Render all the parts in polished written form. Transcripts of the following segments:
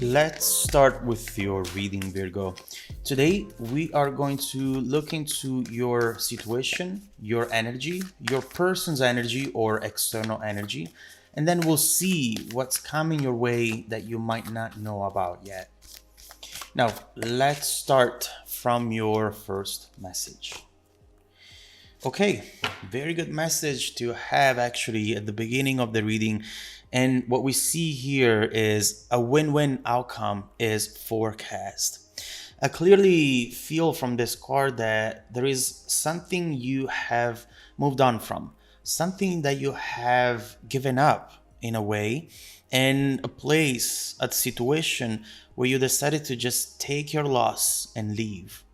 Let's start with your reading, Virgo. Today, we are going to look into your situation, your energy, your person's energy or external energy, and then we'll see what's coming your way that you might not know about yet. Now, let's start from your first message. Okay, very good message to have actually at the beginning of the reading. And what we see here is a win-win outcome is forecast. I clearly feel from this card that there is something you have moved on from, something that you have given up in a way, and a place, a situation where you decided to just take your loss and leave.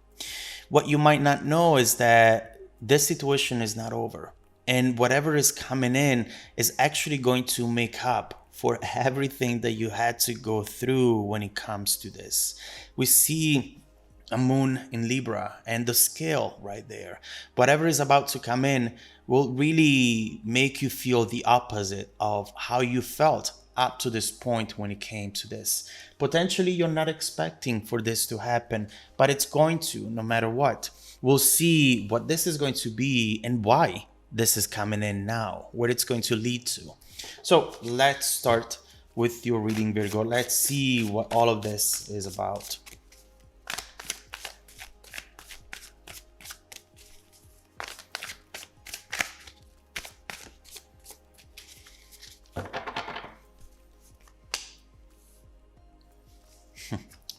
What you might not know is that this situation is not over. And whatever is coming in is actually going to make up for everything that you had to go through when it comes to this. We see a moon in Libra and the scale right there. Whatever is about to come in will really make you feel the opposite of how you felt up to this point when it came to this. Potentially, you're not expecting for this to happen, but it's going to, no matter what. We'll see what this is going to be and why this is coming in now, what it's going to lead to. So let's start with your reading, Virgo. Let's see what all of this is about.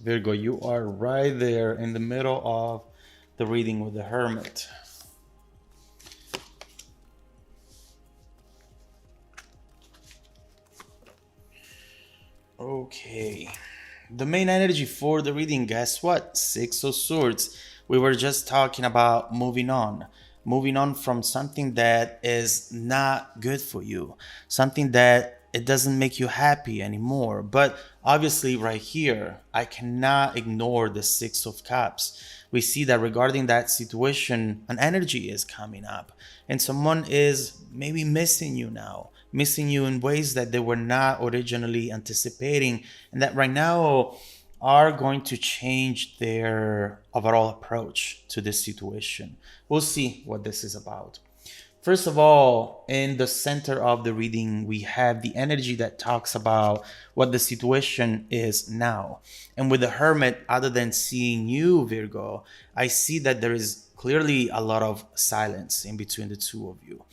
Virgo, you are right there in the middle of the reading with the Hermit. Okay. The main energy for the reading, guess what? Six of Swords. We were just talking about moving on. Moving on from something that is not good for you. Something that it doesn't make you happy anymore. But obviously right here, I cannot ignore the Six of Cups. We see that regarding that situation, an energy is coming up and someone is maybe missing you now, missing you in ways that they were not originally anticipating, and that right now are going to change their overall approach to this situation. We'll see what this is about. First of all, in the center of the reading, we have the energy that talks about what the situation is now. And with the Hermit, other than seeing you, Virgo, I see that there is clearly a lot of silence in between the two of you.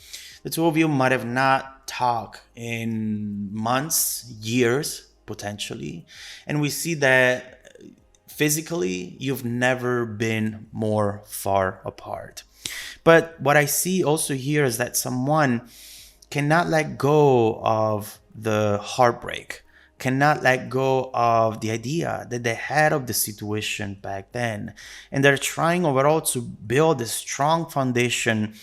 The two of you might have not talked in months, years, potentially. And we see that physically, you've never been more far apart. But what I see also here is that someone cannot let go of the heartbreak, cannot let go of the idea that they had of the situation back then. And they're trying overall to build a strong foundation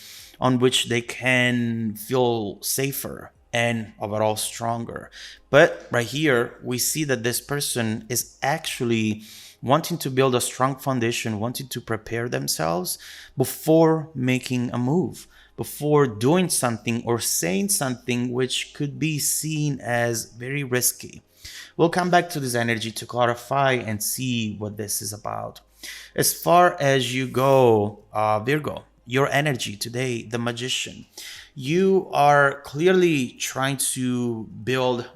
on which they can feel safer and overall stronger. But right here, we see that this person is actually wanting to build a strong foundation, wanting to prepare themselves before making a move, before doing something or saying something which could be seen as very risky. We'll come back to this energy to clarify and see what this is about. As far as you go, Virgo, your energy today, the Magician, you are clearly trying to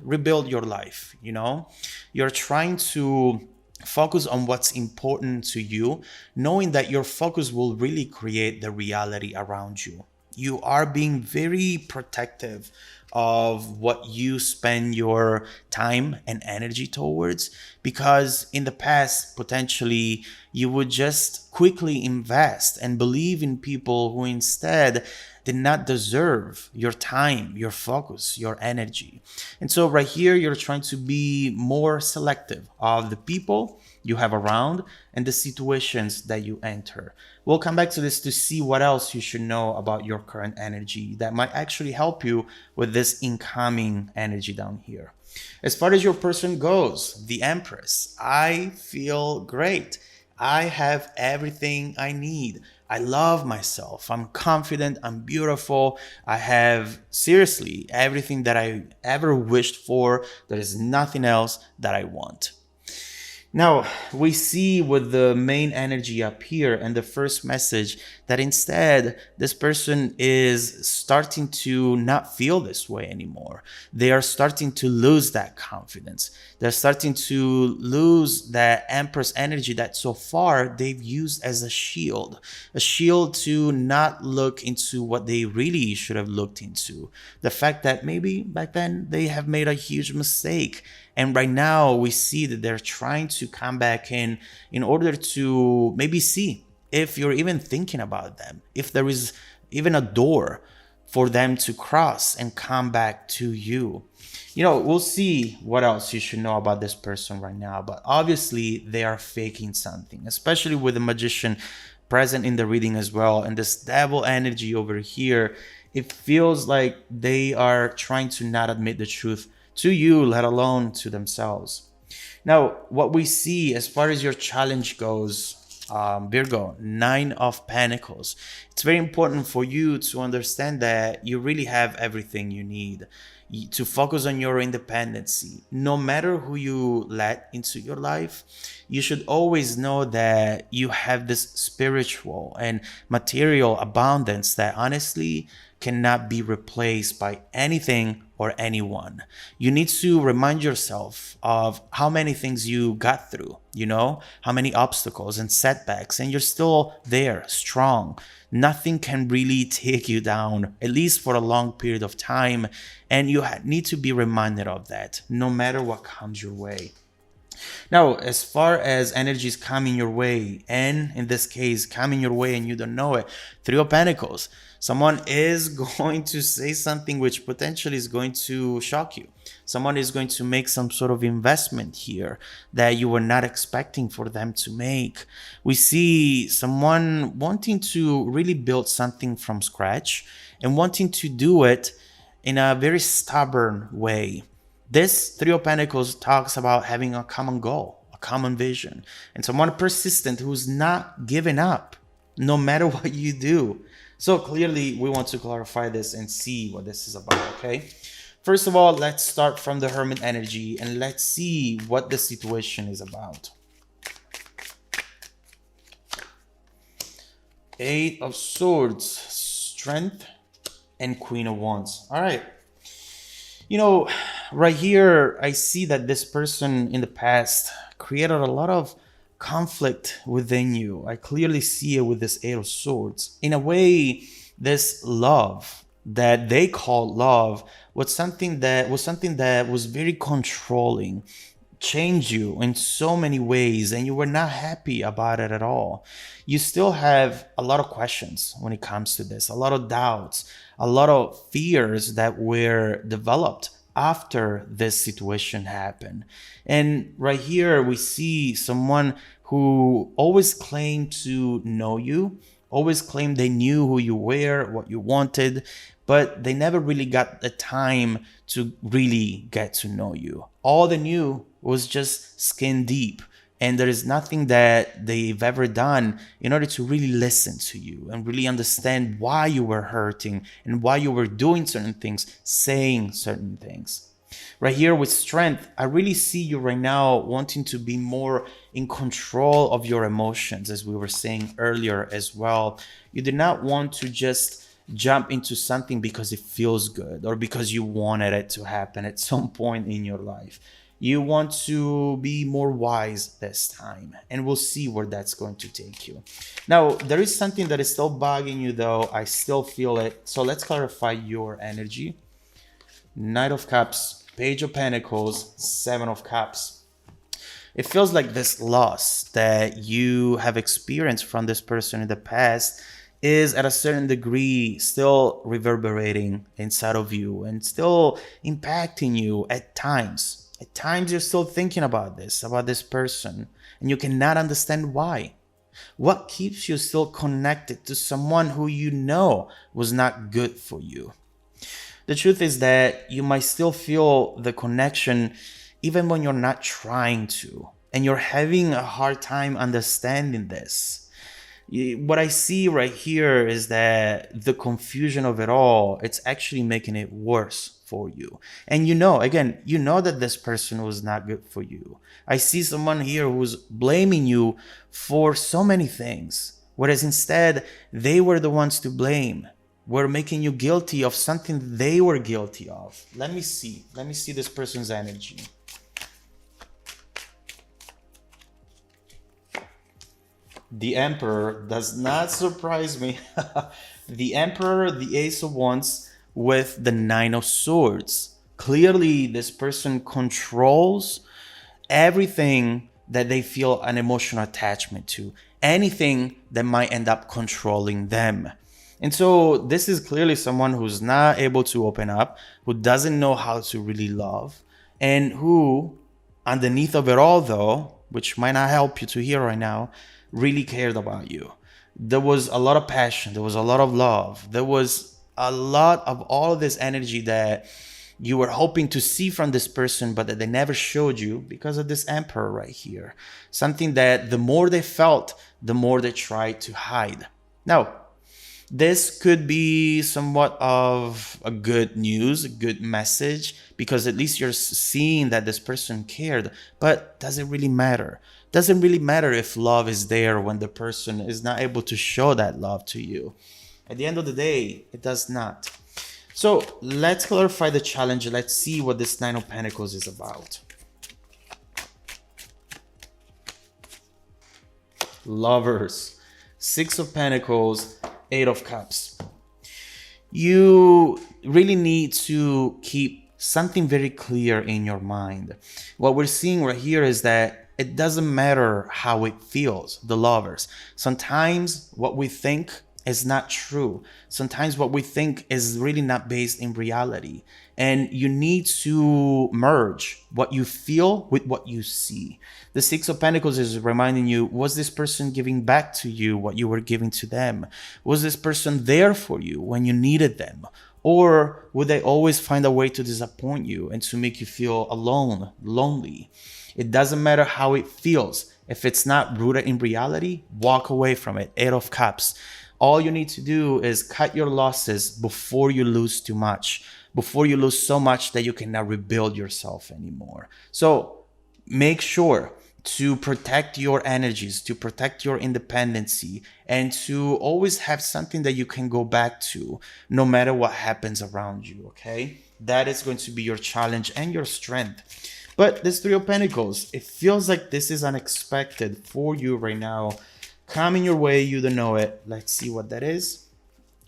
rebuild your life. You're trying to focus on what's important to you, knowing that your focus will really create the reality around you. You are being very protective of what you spend your time and energy towards, because in the past, potentially, you would just quickly invest and believe in people who instead did not deserve your time, your focus, your energy. And so right here, you're trying to be more selective of the people you have around and the situations that you enter. We'll come back to this to see what else you should know about your current energy that might actually help you with this incoming energy down here. As far as your person goes, the Empress, I feel great. I have everything I need. I love myself. I'm confident. I'm beautiful. I have seriously everything that I ever wished for. There is nothing else that I want. Now, we see with the main energy up here and the first message that instead this person is starting to not feel this way anymore. They are starting to lose that confidence. They're starting to lose that Empress energy that so far they've used as a shield to not look into what they really should have looked into. The fact that maybe back then they have made a huge mistake, and right now we see that they're trying to come back in order to maybe see if you're even thinking about them, if there is even a door for them to cross and come back to you. We'll see what else you should know about this person right now, but obviously they are faking something, especially with the magician present in the reading as well. And this devil energy over here, it feels like they are trying to not admit the truth to you, let alone to themselves. Now, what we see as far as your challenge goes, Virgo, Nine of Pentacles. It's very important for you to understand that you really have everything you need to focus on your independency. No matter who you let into your life, you should always know that you have this spiritual and material abundance that honestly cannot be replaced by anything or anyone. You need to remind yourself of how many things you got through, how many obstacles and setbacks, and you're still there, strong. Nothing can really take you down, at least for a long period of time. And you need to be reminded of that no matter what comes your way. Now, as far as energies coming your way, and in this case, coming your way and you don't know it, Three of Pentacles, someone is going to say something which potentially is going to shock you. Someone is going to make some sort of investment here that you were not expecting for them to make. We see someone wanting to really build something from scratch and wanting to do it in a very stubborn way. This Three of Pentacles talks about having a common goal, a common vision, and someone persistent who's not giving up no matter what you do. So clearly we want to clarify this and see what this is about, okay? First of all, let's start from the Hermit energy and let's see what the situation is about. Eight of Swords, Strength, and Queen of Wands. All right. Right here, I see that this person in the past created a lot of conflict within you. I clearly see it with this Eight of Swords. In a way, this love that they call love was something that was very controlling, changed you in so many ways, and you were not happy about it at all. You still have a lot of questions when it comes to this, a lot of doubts, a lot of fears that were developed after this situation happened. And right here we see someone who always claimed to know you, always claimed they knew who you were, what you wanted, but they never really got the time to really get to know you. All they knew was just skin deep. And there is nothing that they've ever done in order to really listen to you and really understand why you were hurting and why you were doing certain things, saying certain things. Right here with Strength, I really see you right now wanting to be more in control of your emotions, as we were saying earlier as well. You do not want to just jump into something because it feels good or because you wanted it to happen at some point in your life. You want to be more wise this time, and we'll see where that's going to take you. Now, there is something that is still bugging you though. I still feel it. So let's clarify your energy. Knight of Cups, Page of Pentacles, Seven of Cups. It feels like this loss that you have experienced from this person in the past is at a certain degree still reverberating inside of you and still impacting you at times. At times you're still thinking about this person, and you cannot understand why. What keeps you still connected to someone who you know was not good for you? The truth is that you might still feel the connection even when you're not trying to, and you're having a hard time understanding this. What I see right here is that the confusion of it all, it's actually making it worse for you. And you know, again, you know that this person was not good for you. I see someone here who's blaming you for so many things, whereas instead they were the ones to blame. Were making you guilty of something they were guilty of. Let me see. Let me see this person's energy. The Emperor does not surprise me. The Emperor, the Ace of Wands with the Nine of Swords. Clearly, this person controls everything that they feel an emotional attachment to. Anything that might end up controlling them. And so this is clearly someone who's not able to open up, who doesn't know how to really love, and who, underneath of it all though, which might not help you to hear right now, really cared about you. There was a lot of passion, there was a lot of love, there was a lot of all of this energy that you were hoping to see from this person, but that they never showed you because of this Emperor right here. Something that the more they felt, the more they tried to hide. Now, this could be somewhat of a good news, a good message, because at least you're seeing that this person cared. But does it really matter? Doesn't really matter if love is there when the person is not able to show that love to you. At the end of the day, it does not. So let's clarify the challenge. Let's see what this Nine of Pentacles is about. Lovers, Six of Pentacles, Eight of Cups. You really need to keep something very clear in your mind. What we're seeing right here is that it doesn't matter how it feels, the lovers. Sometimes what we think is not true. Sometimes what we think is really not based in reality. And you need to merge what you feel with what you see. The Six of Pentacles is reminding you, was this person giving back to you what you were giving to them? Was this person there for you when you needed them? Or would they always find a way to disappoint you and to make you feel alone, lonely? It doesn't matter how it feels. If it's not rooted in reality, walk away from it. Eight of Cups. All you need to do is cut your losses before you lose too much, before you lose so much that you cannot rebuild yourself anymore. So make sure to protect your energies, to protect your independency, and to always have something that you can go back to no matter what happens around you, okay? That is going to be your challenge and your strength. But this Three of Pentacles, it feels like this is unexpected for you right now. Coming your way, you don't know it. Let's see what that is.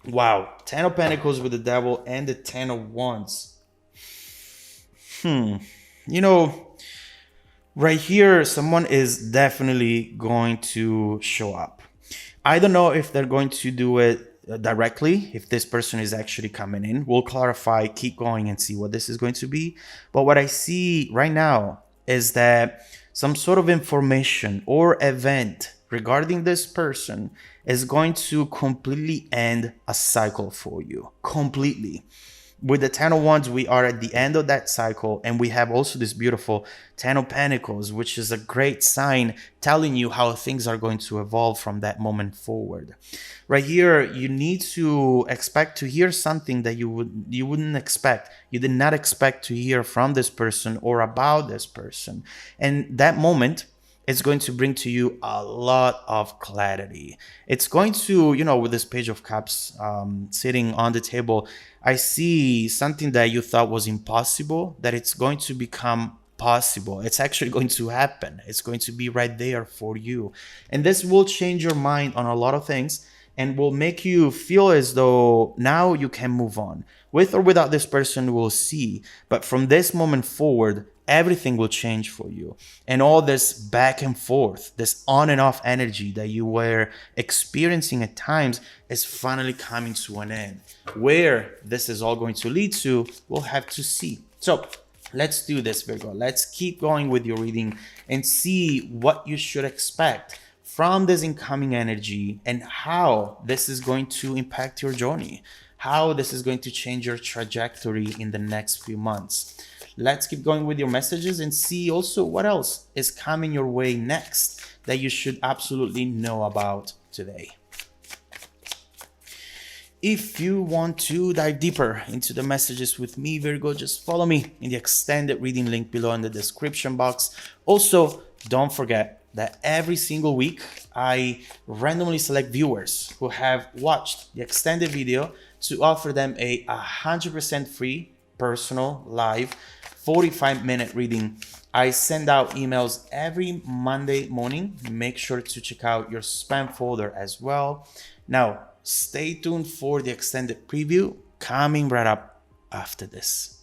Wow, Ten of Pentacles with the Devil and the Ten of Wands. You know, right here, someone is definitely going to show up. I don't know if they're going to do it directly, if this person is actually coming in. We'll clarify, keep going and see what this is going to be. But what I see right now is that some sort of information or event regarding this person is going to completely end a cycle for you. Completely. With the Ten of Wands, we are at the end of that cycle, and we have also this beautiful Ten of Pentacles, which is a great sign telling you how things are going to evolve from that moment forward. Right here, you need to expect to hear something that you wouldn't expect. You did not expect to hear from this person or about this person. And that moment, it's going to bring to you a lot of clarity. It's going to, you know, with this Page of Cups sitting on the table, I see something that you thought was impossible, that it's going to become possible. It's actually going to happen. It's going to be right there for you. And this will change your mind on a lot of things and will make you feel as though now you can move on. With or without this person, we'll see. But from this moment forward, everything will change for you. And all this back and forth, this on and off energy that you were experiencing at times is finally coming to an end. Where this is all going to lead to, we'll have to see. So let's do this, Virgo. Let's keep going with your reading and see what you should expect from this incoming energy and how this is going to impact your journey, how this is going to change your trajectory in the next few months. Let's keep going with your messages and see also what else is coming your way next that you should absolutely know about today. If you want to dive deeper into the messages with me, Virgo, just follow me in the extended reading link below in the description box. Also, don't forget that every single week I randomly select viewers who have watched the extended video to offer them a 100% free personal live 45-minute reading. I send out emails every Monday morning. Make sure to check out your spam folder as well. Now, stay tuned for the extended preview coming right up after this.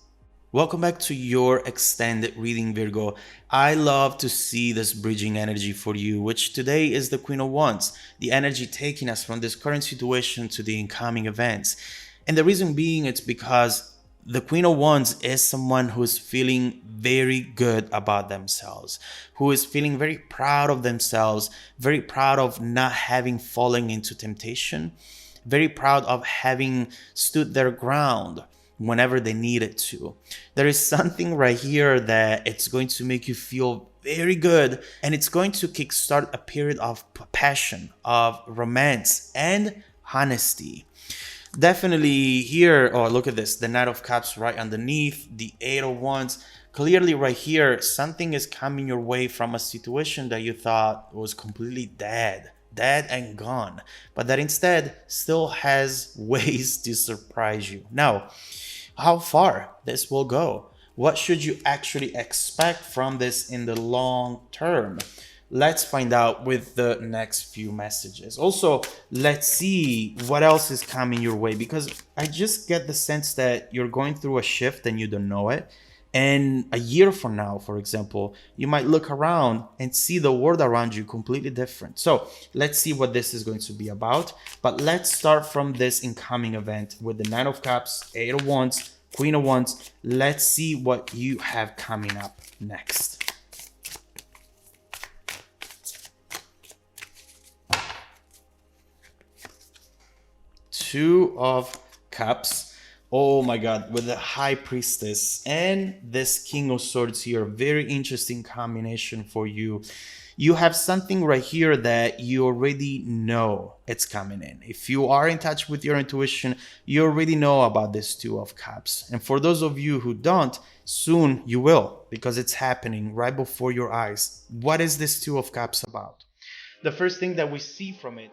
Welcome back to your extended reading, Virgo. I love to see this bridging energy for you, which today is the Queen of Wands, the energy taking us from this current situation to the incoming events. And the reason being, it's because the Queen of Wands is someone who is feeling very good about themselves, who is feeling very proud of themselves, very proud of not having fallen into temptation, very proud of having stood their ground whenever they needed to. There is something right here that it's going to make you feel very good, and it's going to kickstart a period of passion, of romance, and honesty. Definitely here, oh, look at this, the Knight of Cups right underneath, the Eight of Wands. Clearly right here, something is coming your way from a situation that you thought was completely dead and gone, but that instead still has ways to surprise you. Now, how far this will go? What should you actually expect from this in the long term? Let's find out with the next few messages. Also, let's see what else is coming your way, because I just get the sense that you're going through a shift and you don't know it. And a year from now, for example, you might look around and see the world around you completely different. So let's see what this is going to be about. But let's start from this incoming event with the Nine of Cups, Eight of Wands, Queen of Wands. Let's see what you have coming up next. Two of Cups. Oh my God, with the High Priestess and this King of Swords here. Very interesting combination for you. You have something right here that you already know it's coming in. If you are in touch with your intuition, you already know about this Two of Cups. And for those of you who don't, soon you will, because it's happening right before your eyes. What is this Two of Cups about? The first thing that we see from it